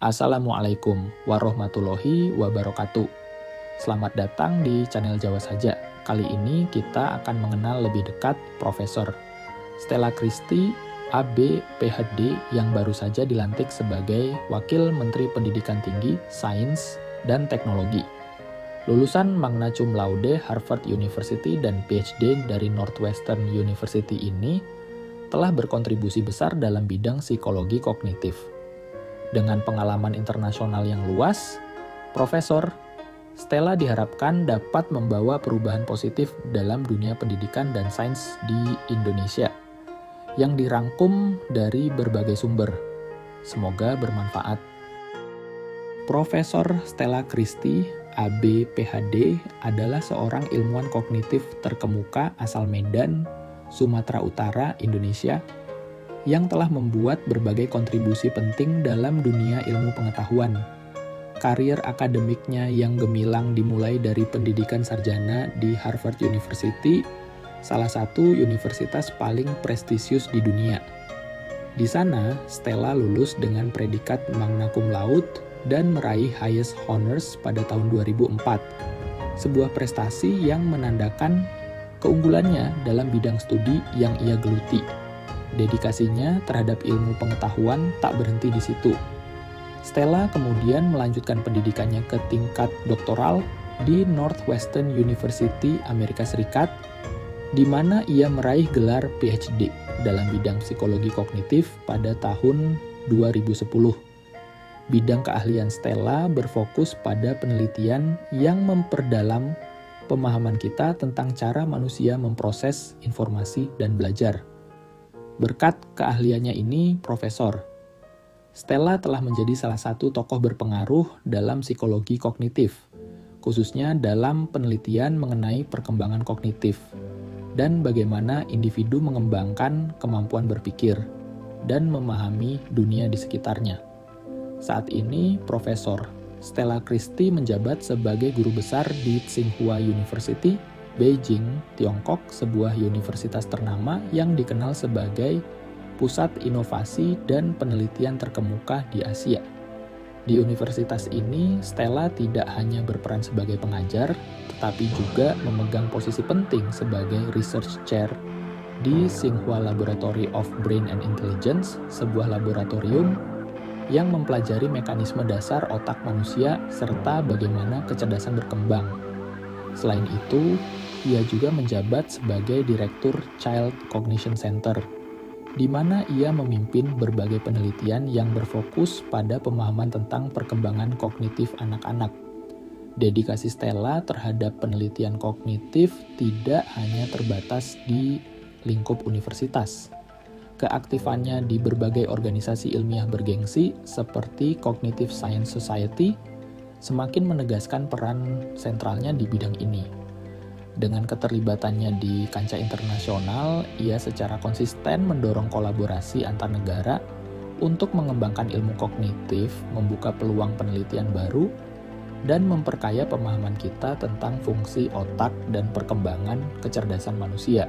Assalamualaikum warahmatullahi wabarakatuh. Selamat datang di channel Jawa Saja. Kali ini kita akan mengenal lebih dekat Profesor Stella Christy, AB, PhD yang baru saja dilantik sebagai Wakil Menteri Pendidikan Tinggi, Sains, dan Teknologi. Lulusan magna cum laude Harvard University dan PhD dari Northwestern University ini telah berkontribusi besar dalam bidang psikologi kognitif. Dengan pengalaman internasional yang luas, Profesor Stella diharapkan dapat membawa perubahan positif dalam dunia pendidikan dan sains di Indonesia yang dirangkum dari berbagai sumber. Semoga bermanfaat. Profesor Stella Christy, AB, PhD, adalah seorang ilmuwan kognitif terkemuka asal Medan, Sumatera Utara, Indonesia, yang telah membuat berbagai kontribusi penting dalam dunia ilmu pengetahuan. Karir akademiknya yang gemilang dimulai dari pendidikan sarjana di Harvard University, salah satu universitas paling prestisius di dunia. Di sana, Stella lulus dengan predikat magna cum laude dan meraih highest honors pada tahun 2004. Sebuah prestasi yang menandakan keunggulannya dalam bidang studi yang ia geluti. Dedikasinya terhadap ilmu pengetahuan tak berhenti di situ. Stella kemudian melanjutkan pendidikannya ke tingkat doktoral di Northwestern University, Amerika Serikat, di mana ia meraih gelar PhD dalam bidang psikologi kognitif pada tahun 2010. Bidang keahlian Stella berfokus pada penelitian yang memperdalam pemahaman kita tentang cara manusia memproses informasi dan belajar. Berkat keahliannya ini, Profesor Stella telah menjadi salah satu tokoh berpengaruh dalam psikologi kognitif, khususnya dalam penelitian mengenai perkembangan kognitif dan bagaimana individu mengembangkan kemampuan berpikir dan memahami dunia di sekitarnya. Saat ini, Profesor Stella Christy menjabat sebagai guru besar di Tsinghua University, Beijing, Tiongkok, sebuah universitas ternama yang dikenal sebagai pusat inovasi dan penelitian terkemuka di Asia. Di universitas ini, Stella tidak hanya berperan sebagai pengajar, tetapi juga memegang posisi penting sebagai research chair di Tsinghua Laboratory of Brain and Intelligence, sebuah laboratorium yang mempelajari mekanisme dasar otak manusia serta bagaimana kecerdasan berkembang. Selain itu, ia juga menjabat sebagai Direktur Child Cognition Center, di mana ia memimpin berbagai penelitian yang berfokus pada pemahaman tentang perkembangan kognitif anak-anak. Dedikasi Stella terhadap penelitian kognitif tidak hanya terbatas di lingkup universitas. Keaktifannya di berbagai organisasi ilmiah bergengsi seperti Cognitive Science Society semakin menegaskan peran sentralnya di bidang ini. Dengan keterlibatannya di kancah internasional, ia secara konsisten mendorong kolaborasi antar negara untuk mengembangkan ilmu kognitif, membuka peluang penelitian baru, dan memperkaya pemahaman kita tentang fungsi otak dan perkembangan kecerdasan manusia.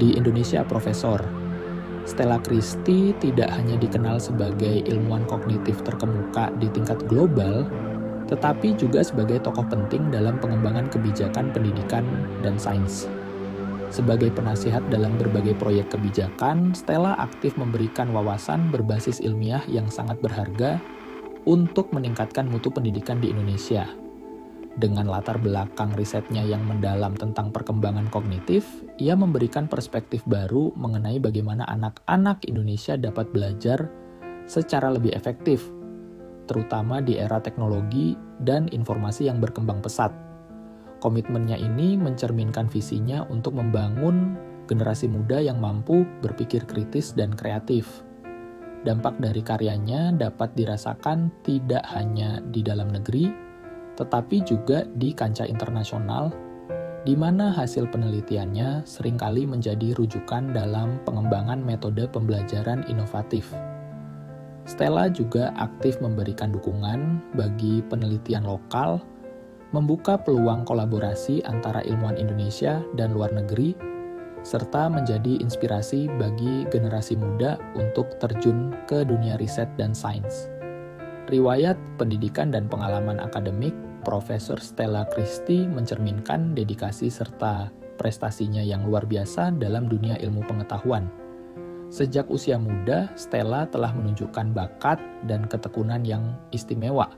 Di Indonesia, Profesor Stella Christy tidak hanya dikenal sebagai ilmuwan kognitif terkemuka di tingkat global, tetapi juga sebagai tokoh penting dalam pengembangan kebijakan pendidikan dan sains. Sebagai penasihat dalam berbagai proyek kebijakan, Stella aktif memberikan wawasan berbasis ilmiah yang sangat berharga untuk meningkatkan mutu pendidikan di Indonesia. Dengan latar belakang risetnya yang mendalam tentang perkembangan kognitif, ia memberikan perspektif baru mengenai bagaimana anak-anak Indonesia dapat belajar secara lebih efektif, terutama di era teknologi dan informasi yang berkembang pesat. Komitmennya ini mencerminkan visinya untuk membangun generasi muda yang mampu berpikir kritis dan kreatif. Dampak dari karyanya dapat dirasakan tidak hanya di dalam negeri, tetapi juga di kancah internasional, di mana hasil penelitiannya seringkali menjadi rujukan dalam pengembangan metode pembelajaran inovatif. Stella juga aktif memberikan dukungan bagi penelitian lokal, membuka peluang kolaborasi antara ilmuwan Indonesia dan luar negeri, serta menjadi inspirasi bagi generasi muda untuk terjun ke dunia riset dan sains. Riwayat pendidikan dan pengalaman akademik Profesor Stella Christie mencerminkan dedikasi serta prestasinya yang luar biasa dalam dunia ilmu pengetahuan. Sejak usia muda, Stella telah menunjukkan bakat dan ketekunan yang istimewa.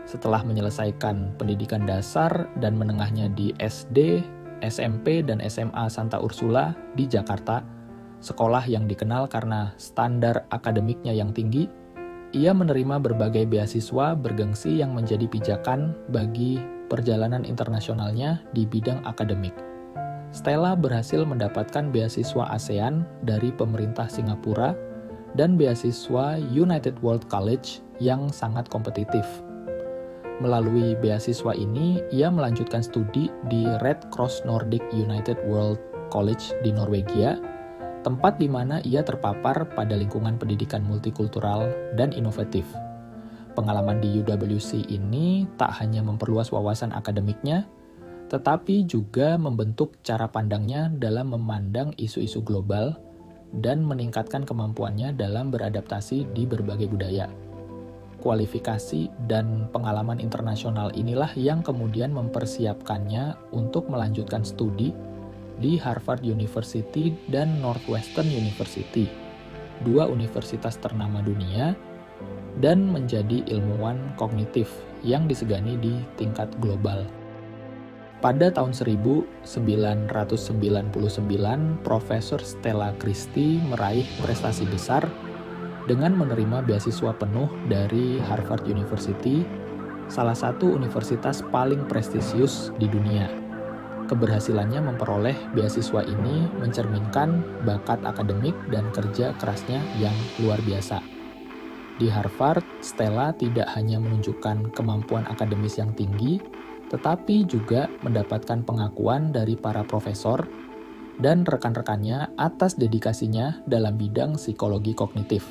Setelah menyelesaikan pendidikan dasar dan menengahnya di SD, SMP, dan SMA Santa Ursula di Jakarta, sekolah yang dikenal karena standar akademiknya yang tinggi, ia menerima berbagai beasiswa bergengsi yang menjadi pijakan bagi perjalanan internasionalnya di bidang akademik. Stella berhasil mendapatkan beasiswa ASEAN dari pemerintah Singapura dan beasiswa United World College yang sangat kompetitif. Melalui beasiswa ini, ia melanjutkan studi di Red Cross Nordic United World College di Norwegia, tempat di mana ia terpapar pada lingkungan pendidikan multikultural dan inovatif. Pengalaman di UWC ini tak hanya memperluas wawasan akademiknya, tetapi juga membentuk cara pandangnya dalam memandang isu-isu global dan meningkatkan kemampuannya dalam beradaptasi di berbagai budaya. Kualifikasi dan pengalaman internasional inilah yang kemudian mempersiapkannya untuk melanjutkan studi di Harvard University dan Northwestern University, dua universitas ternama dunia, dan menjadi ilmuwan kognitif yang disegani di tingkat global. Pada tahun 1999, Profesor Stella Christie meraih prestasi besar dengan menerima beasiswa penuh dari Harvard University, salah satu universitas paling prestisius di dunia. Keberhasilannya memperoleh beasiswa ini mencerminkan bakat akademik dan kerja kerasnya yang luar biasa. Di Harvard, Stella tidak hanya menunjukkan kemampuan akademis yang tinggi, tetapi juga mendapatkan pengakuan dari para profesor dan rekan-rekannya atas dedikasinya dalam bidang psikologi kognitif.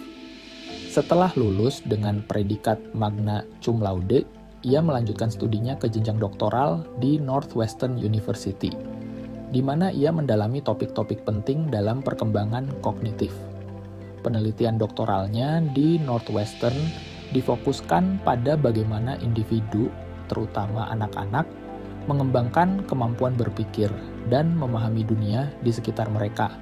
Setelah lulus dengan predikat magna cum laude, ia melanjutkan studinya ke jenjang doktoral di Northwestern University, di mana ia mendalami topik-topik penting dalam perkembangan kognitif. Penelitian doktoralnya di Northwestern difokuskan pada bagaimana individu, terutama anak-anak, mengembangkan kemampuan berpikir dan memahami dunia di sekitar mereka.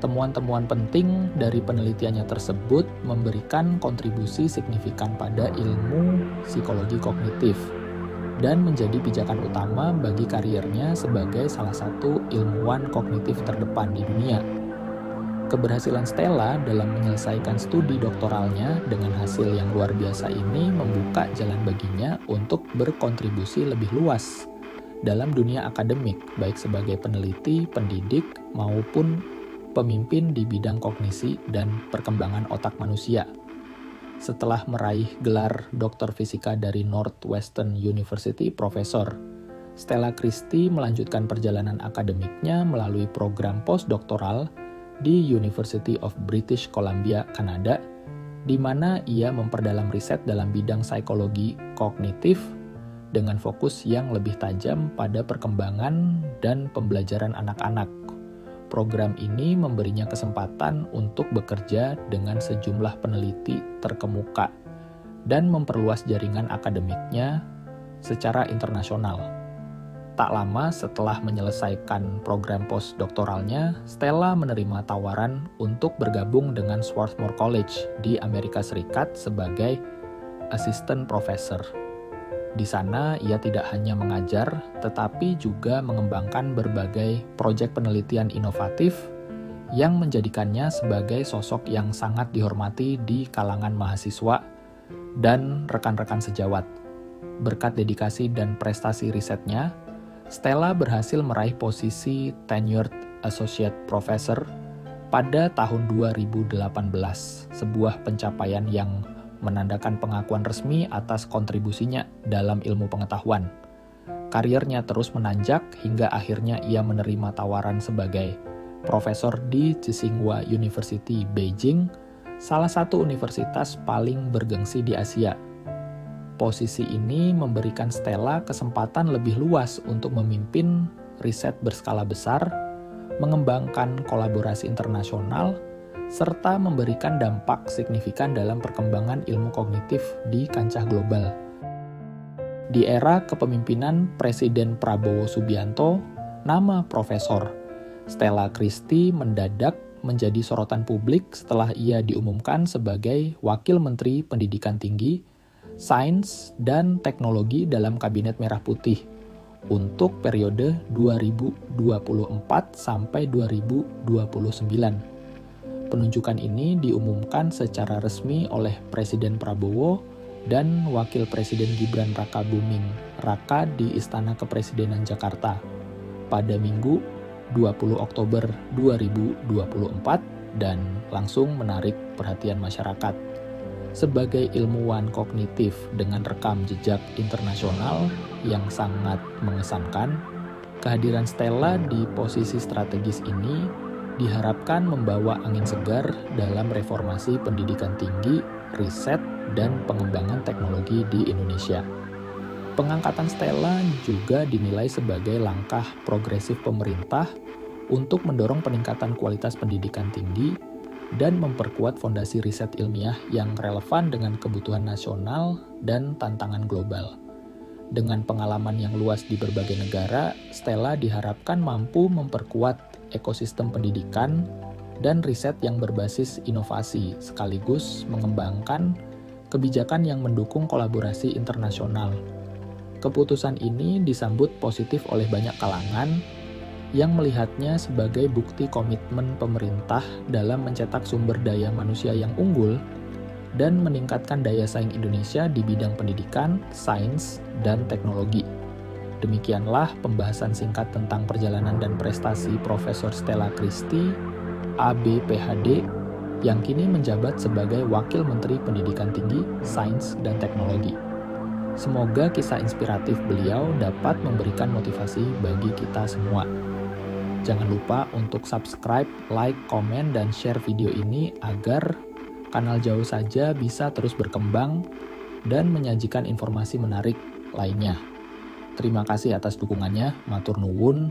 Temuan-temuan penting dari penelitiannya tersebut memberikan kontribusi signifikan pada ilmu psikologi kognitif dan menjadi pijakan utama bagi karirnya sebagai salah satu ilmuwan kognitif terdepan di dunia. Keberhasilan Stella dalam menyelesaikan studi doktoralnya dengan hasil yang luar biasa ini membuka jalan baginya untuk berkontribusi lebih luas dalam dunia akademik, baik sebagai peneliti, pendidik, maupun pemimpin di bidang kognisi dan perkembangan otak manusia. Setelah meraih gelar doktor fisika dari Northwestern University, Profesor Stella Christie melanjutkan perjalanan akademiknya melalui program postdoktoral di University of British Columbia, Kanada, di mana ia memperdalam riset dalam bidang psikologi kognitif dengan fokus yang lebih tajam pada perkembangan dan pembelajaran anak-anak. Program ini memberinya kesempatan untuk bekerja dengan sejumlah peneliti terkemuka dan memperluas jaringan akademiknya secara internasional. Tak lama setelah menyelesaikan program postdoktoralnya, Stella menerima tawaran untuk bergabung dengan Swarthmore College di Amerika Serikat sebagai assistant professor. Di sana, ia tidak hanya mengajar, tetapi juga mengembangkan berbagai proyek penelitian inovatif yang menjadikannya sebagai sosok yang sangat dihormati di kalangan mahasiswa dan rekan-rekan sejawat. Berkat dedikasi dan prestasi risetnya, Stella berhasil meraih posisi Tenured Associate Professor pada tahun 2018, sebuah pencapaian yang menandakan pengakuan resmi atas kontribusinya dalam ilmu pengetahuan. Karirnya terus menanjak hingga akhirnya ia menerima tawaran sebagai profesor di Tsinghua University Beijing, salah satu universitas paling bergengsi di Asia. Posisi ini memberikan Stella kesempatan lebih luas untuk memimpin riset berskala besar, mengembangkan kolaborasi internasional, serta memberikan dampak signifikan dalam perkembangan ilmu kognitif di kancah global. Di era kepemimpinan Presiden Prabowo Subianto, nama Profesor Stella Christy mendadak menjadi sorotan publik setelah ia diumumkan sebagai Wakil Menteri Pendidikan Tinggi, Sains, dan Teknologi dalam Kabinet Merah Putih untuk periode 2024 sampai 2029. Penunjukan ini diumumkan secara resmi oleh Presiden Prabowo dan Wakil Presiden Gibran Rakabuming Raka di Istana Kepresidenan Jakarta pada Minggu 20 Oktober 2024 dan langsung menarik perhatian masyarakat. Sebagai ilmuwan kognitif dengan rekam jejak internasional yang sangat mengesankan, kehadiran Stella di posisi strategis ini diharapkan membawa angin segar dalam reformasi pendidikan tinggi, riset, dan pengembangan teknologi di Indonesia. Pengangkatan Stella juga dinilai sebagai langkah progresif pemerintah untuk mendorong peningkatan kualitas pendidikan tinggi dan memperkuat fondasi riset ilmiah yang relevan dengan kebutuhan nasional dan tantangan global. Dengan pengalaman yang luas di berbagai negara, Stella diharapkan mampu memperkuat ekosistem pendidikan dan riset yang berbasis inovasi, sekaligus mengembangkan kebijakan yang mendukung kolaborasi internasional. Keputusan ini disambut positif oleh banyak kalangan yang melihatnya sebagai bukti komitmen pemerintah dalam mencetak sumber daya manusia yang unggul dan meningkatkan daya saing Indonesia di bidang pendidikan, sains, dan teknologi. Demikianlah pembahasan singkat tentang perjalanan dan prestasi Profesor Stella Christy, AB PhD, yang kini menjabat sebagai Wakil Menteri Pendidikan Tinggi, Sains, dan Teknologi. Semoga kisah inspiratif beliau dapat memberikan motivasi bagi kita semua. Jangan lupa untuk subscribe, like, komen, dan share video ini agar kanal Jauh Saja bisa terus berkembang dan menyajikan informasi menarik lainnya. Terima kasih atas dukungannya, matur nuwun.